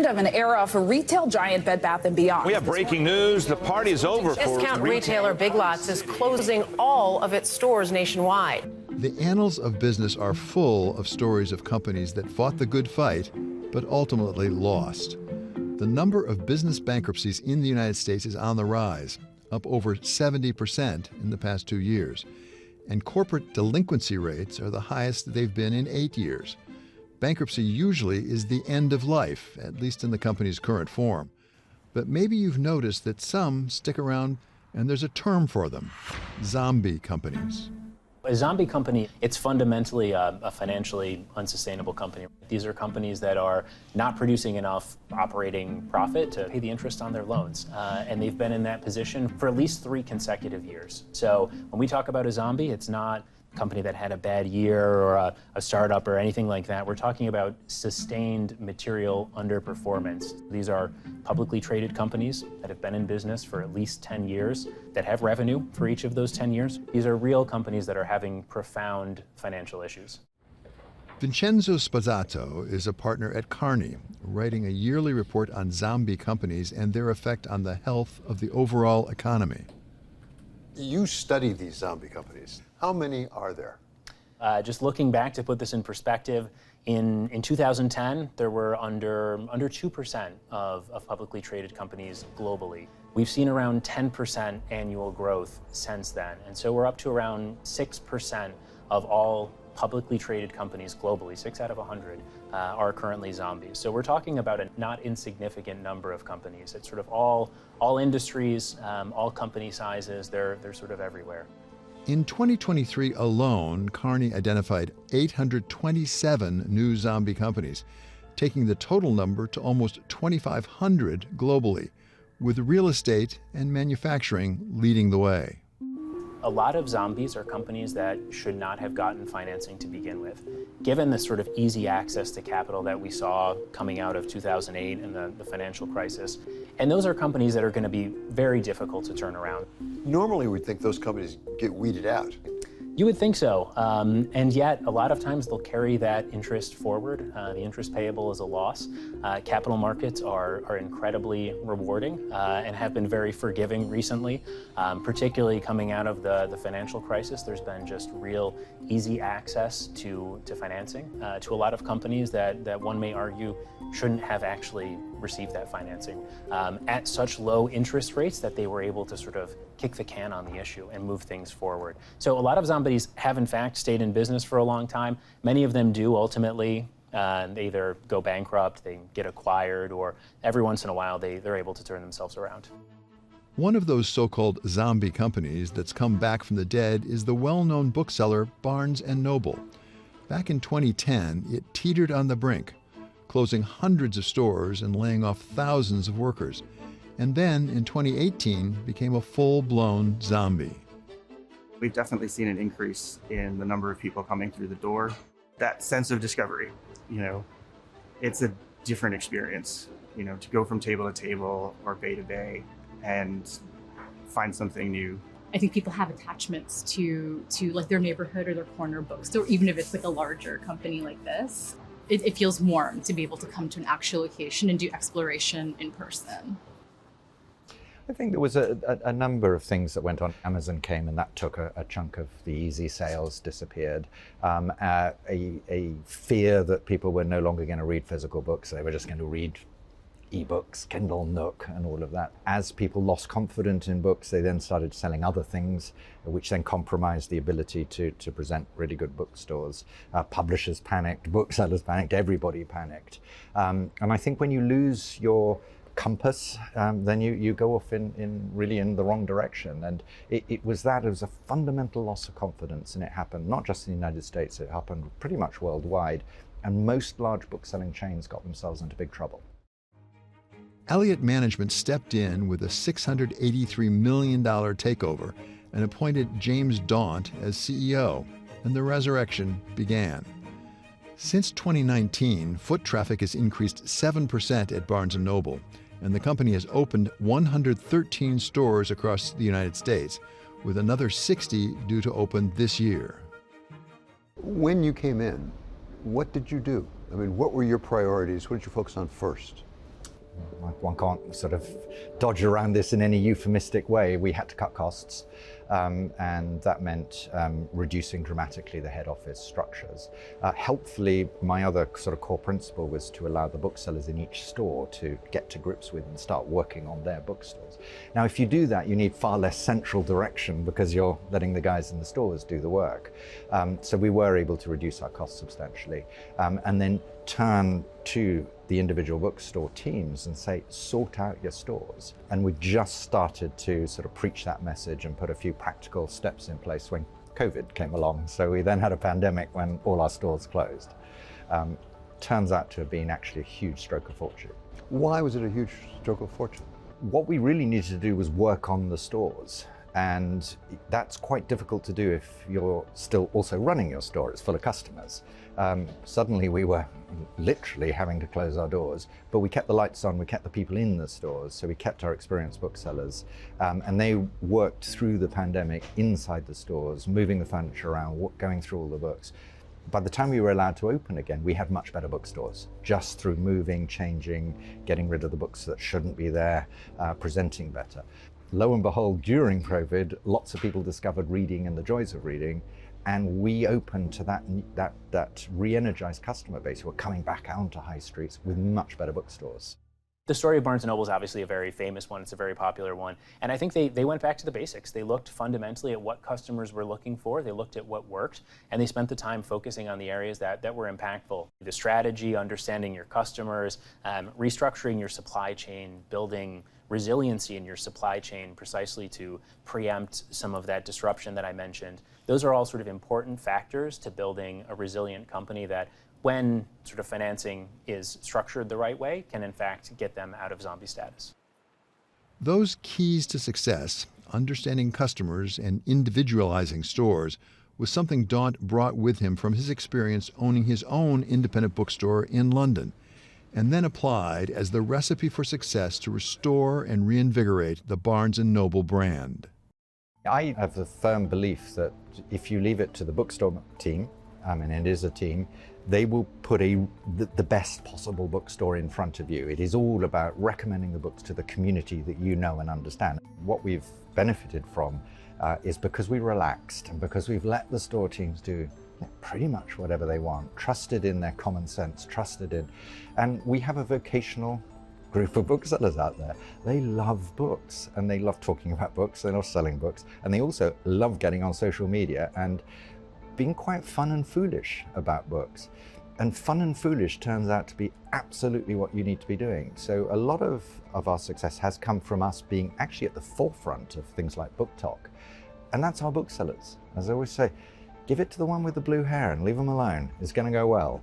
of an era for retail giant Bed Bath & Beyond. We have breaking news. The party is over for Discount retailer Big Lots is closing all of its stores nationwide. The annals of business are full of stories of companies that fought the good fight, but ultimately lost. The number of business bankruptcies in the United States is on the rise, up over 70% in the past 2 years. And corporate delinquency rates are the highest they've been in 8 years. Bankruptcy usually is the end of life, at least in the company's current form. But maybe you've noticed that some stick around, and there's a term for them: zombie companies. A zombie company, it's fundamentally a financially unsustainable company. These are companies that are not producing enough operating profit to pay the interest on their loans. And they've been in that position for at least 3 consecutive years. So when we talk about a zombie, it's not a company that had a bad year or a startup or anything like that. We're talking about sustained material underperformance. These are publicly traded companies that have been in business for at least 10 years, that have revenue for each of those 10 years. These are real companies that are having profound financial issues. Vincenzo Sposato is a partner at Kearney, writing a yearly report on zombie companies and their effect on the health of the overall economy. You study these zombie companies. How many are there? Just looking back to put this in perspective, in 2010, there were under 2% of publicly traded companies globally. We've seen around 10% annual growth since then. And so we're up to around 6% of all publicly traded companies globally. 6 out of 100 are currently zombies. So we're talking about a not insignificant number of companies. It's sort of all industries, all company sizes. They're sort of everywhere. In 2023 alone, Kearney identified 827 new zombie companies, taking the total number to almost 2,500 globally, with real estate and manufacturing leading the way. A lot of zombies are companies that should not have gotten financing to begin with. Given the sort of easy access to capital that we saw coming out of 2008 and the financial crisis, and those are companies that are going to be very difficult to turn around. Normally we'd think those companies get weeded out. You would think so, and yet a lot of times they'll carry that interest forward. The interest payable is a loss. Capital markets are incredibly rewarding and have been very forgiving recently, particularly coming out of the financial crisis. There's been just real easy access to financing to a lot of companies that one may argue shouldn't have actually received that financing at such low interest rates that they were able to sort of kick the can on the issue and move things forward. So a lot of zombies have in fact stayed in business for a long time. Many of them do ultimately they either go bankrupt, they get acquired, or every once in a while they're able to turn themselves around. One of those so-called zombie companies that's come back from the dead is the well-known bookseller Barnes & Noble. Back in 2010, it teetered on the brink, closing hundreds of stores and laying off thousands of workers. And then in 2018 became a full-blown zombie. We've definitely seen an increase in the number of people coming through the door. That sense of discovery, it's a different experience, to go from table to table or bay to bay and find something new. I think people have attachments to like their neighborhood or their corner bookstore, even if it's like a larger company like this. It feels warm to be able to come to an actual location and do exploration in person. I think there was a number of things that went on. Amazon came and that took a chunk of the easy sales, disappeared. A fear that people were no longer going to read physical books, they were just going to read ebooks, Kindle, Nook, and all of that. As people lost confidence in books, they then started selling other things, which then compromised the ability to present really good bookstores. Publishers panicked, booksellers panicked, everybody panicked. And I think when you lose your compass, then you go off in really in the wrong direction. And it was a fundamental loss of confidence, and it happened not just in the United States, it happened pretty much worldwide. And most large bookselling chains got themselves into big trouble. Elliott Management stepped in with a $683 million takeover and appointed James Daunt as CEO, and the resurrection began. Since 2019, foot traffic has increased 7% at Barnes & Noble, and the company has opened 113 stores across the United States, with another 60 due to open this year. When you came in, what did you do? I mean, what were your priorities? What did you focus on first? One can't sort of dodge around this in any euphemistic way. We had to cut costs, and that meant reducing dramatically the head office structures. Helpfully, my other sort of core principle was to allow the booksellers in each store to get to grips with and start working on their bookstores. Now, if you do that, you need far less central direction because you're letting the guys in the stores do the work. So we were able to reduce our costs substantially, and then turn to the individual bookstore teams and say, sort out your stores. And we just started to sort of preach that message and put a few practical steps in place when COVID came along. So we then had a pandemic when all our stores closed. Turns out to have been actually a huge stroke of fortune. Why was it a huge stroke of fortune? What we really needed to do was work on the stores. And that's quite difficult to do if you're still also running your store. It's full of customers. Suddenly we were literally having to close our doors, but we kept the lights on, we kept the people in the stores, so we kept our experienced booksellers, and they worked through the pandemic inside the stores, moving the furniture around, going through all the books. By the time we were allowed to open again, we had much better bookstores, just through moving, changing, getting rid of the books that shouldn't be there, presenting better. Lo and behold, during COVID, lots of people discovered reading and the joys of reading, and we opened to that re-energized customer base who are coming back onto high streets with much better bookstores. The story of Barnes & Noble is obviously a very famous one. It's a very popular one. And I think they went back to the basics. They looked fundamentally at what customers were looking for. They looked at what worked. And they spent the time focusing on the areas that were impactful. The strategy, understanding your customers, restructuring your supply chain, building resiliency in your supply chain precisely to preempt some of that disruption that I mentioned. Those are all sort of important factors to building a resilient company that, when sort of financing is structured the right way, can in fact get them out of zombie status. Those keys to success, understanding customers and individualizing stores, was something Daunt brought with him from his experience owning his own independent bookstore in London, and then applied as the recipe for success to restore and reinvigorate the Barnes & Noble brand. I have the firm belief that if you leave it to the bookstore team, and it is a team, they will put the best possible bookstore in front of you. It is all about recommending the books to the community that you know and understand. What we've benefited from is because we relaxed and because we've let the store teams do pretty much whatever they want, trusted in their common sense, trusted in, and we have a vocational group of booksellers out there. They love books and they love talking about books, they love selling books, and they also love getting on social media and being quite fun and foolish about books. And fun and foolish turns out to be absolutely what you need to be doing. So a lot of our success has come from us being actually at the forefront of things like Book Talk. And that's our booksellers. As I always say, give it to the one with the blue hair and leave them alone. It's going to go well.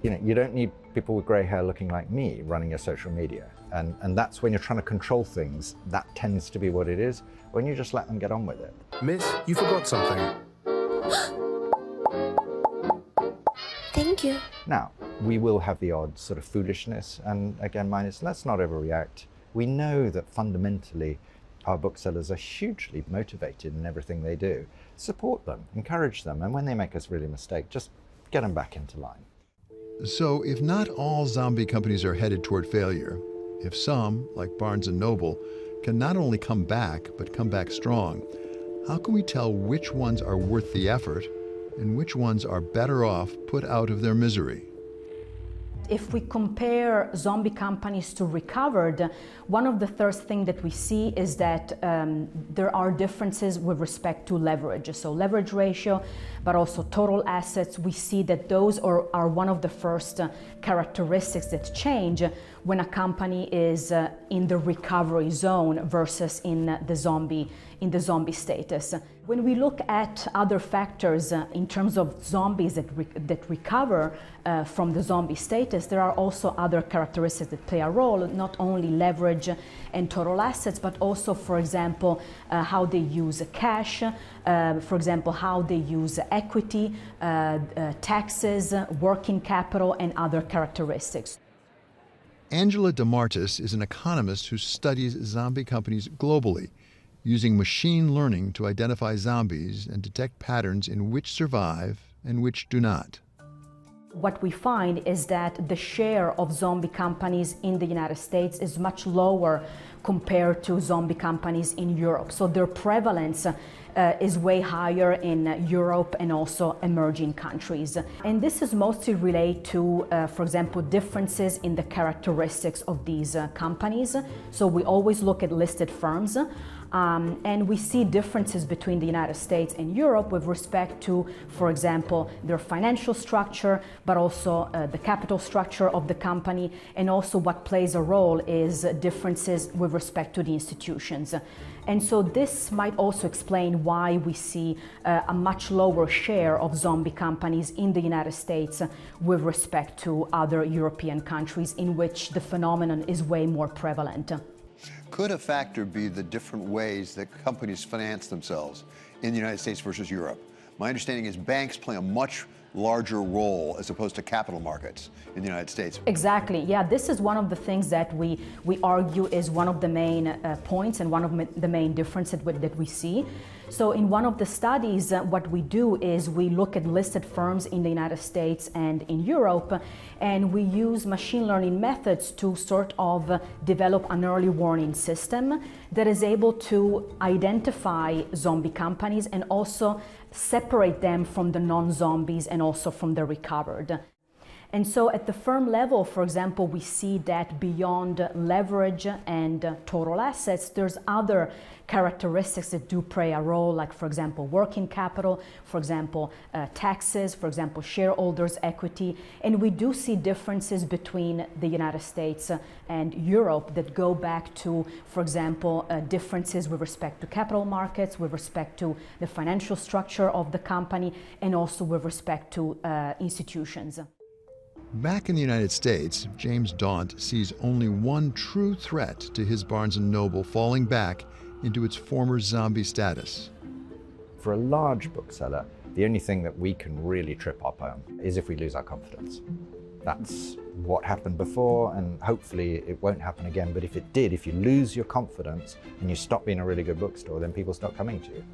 You know, you don't need people with grey hair looking like me running your social media. And that's when you're trying to control things. That tends to be what it is, when you just let them get on with it. Miss, you forgot something. Thank you. Now, we will have the odd sort of foolishness, and again, let's not overreact. We know that fundamentally our booksellers are hugely motivated in everything they do. Support them, encourage them, and when they make a really mistake, just get them back into line. So if not all zombie companies are headed toward failure, if some, like Barnes & Noble, can not only come back, but come back strong, how can we tell which ones are worth the effort and which ones are better off put out of their misery? If we compare zombie companies to recovered, one of the first things that we see is that there are differences with respect to leverage. So leverage ratio, but also total assets. We see that those are one of the first characteristics that change when a company is in the recovery zone versus in the zombie status. When we look at other factors in terms of zombies that recover from the zombie status, there are also other characteristics that play a role, not only leverage and total assets, but also, for example, how they use cash, for example, how they use equity, taxes, working capital, and other characteristics. Angela DeMartis is an economist who studies zombie companies globally, using machine learning to identify zombies and detect patterns in which survive and which do not. What we find is that the share of zombie companies in the United States is much lower compared to zombie companies in Europe. So their prevalence is way higher in Europe and also emerging countries. And this is mostly related to, for example, differences in the characteristics of these companies. So we always look at listed firms. And we see differences between the United States and Europe with respect to, for example, their financial structure, but also the capital structure of the company, and also what plays a role is differences with respect to the institutions. And so this might also explain why we see a much lower share of zombie companies in the United States with respect to other European countries in which the phenomenon is way more prevalent. Could a factor be the different ways that companies finance themselves in the United States versus Europe? My understanding is banks play a much larger role as opposed to capital markets in the United States. Exactly. Yeah, this is one of the things that we argue is one of the main points and one of the main differences that we see. So in one of the studies, what we do is we look at listed firms in the United States and in Europe, and we use machine learning methods to sort of develop an early warning system that is able to identify zombie companies and also separate them from the non-zombies and also from the recovered. And so at the firm level, for example, we see that beyond leverage and total assets, there's other characteristics that do play a role, like, for example, working capital, for example, taxes, for example, shareholders' equity. And we do see differences between the United States and Europe that go back to, for example, differences with respect to capital markets, with respect to the financial structure of the company, and also with respect to institutions. Back in the United States, James Daunt sees only one true threat to his Barnes & Noble falling back into its former zombie status. For a large bookseller, the only thing that we can really trip up on is if we lose our confidence. That's what happened before, and hopefully it won't happen again. But if it did, if you lose your confidence and you stop being a really good bookstore, then people stop coming to you.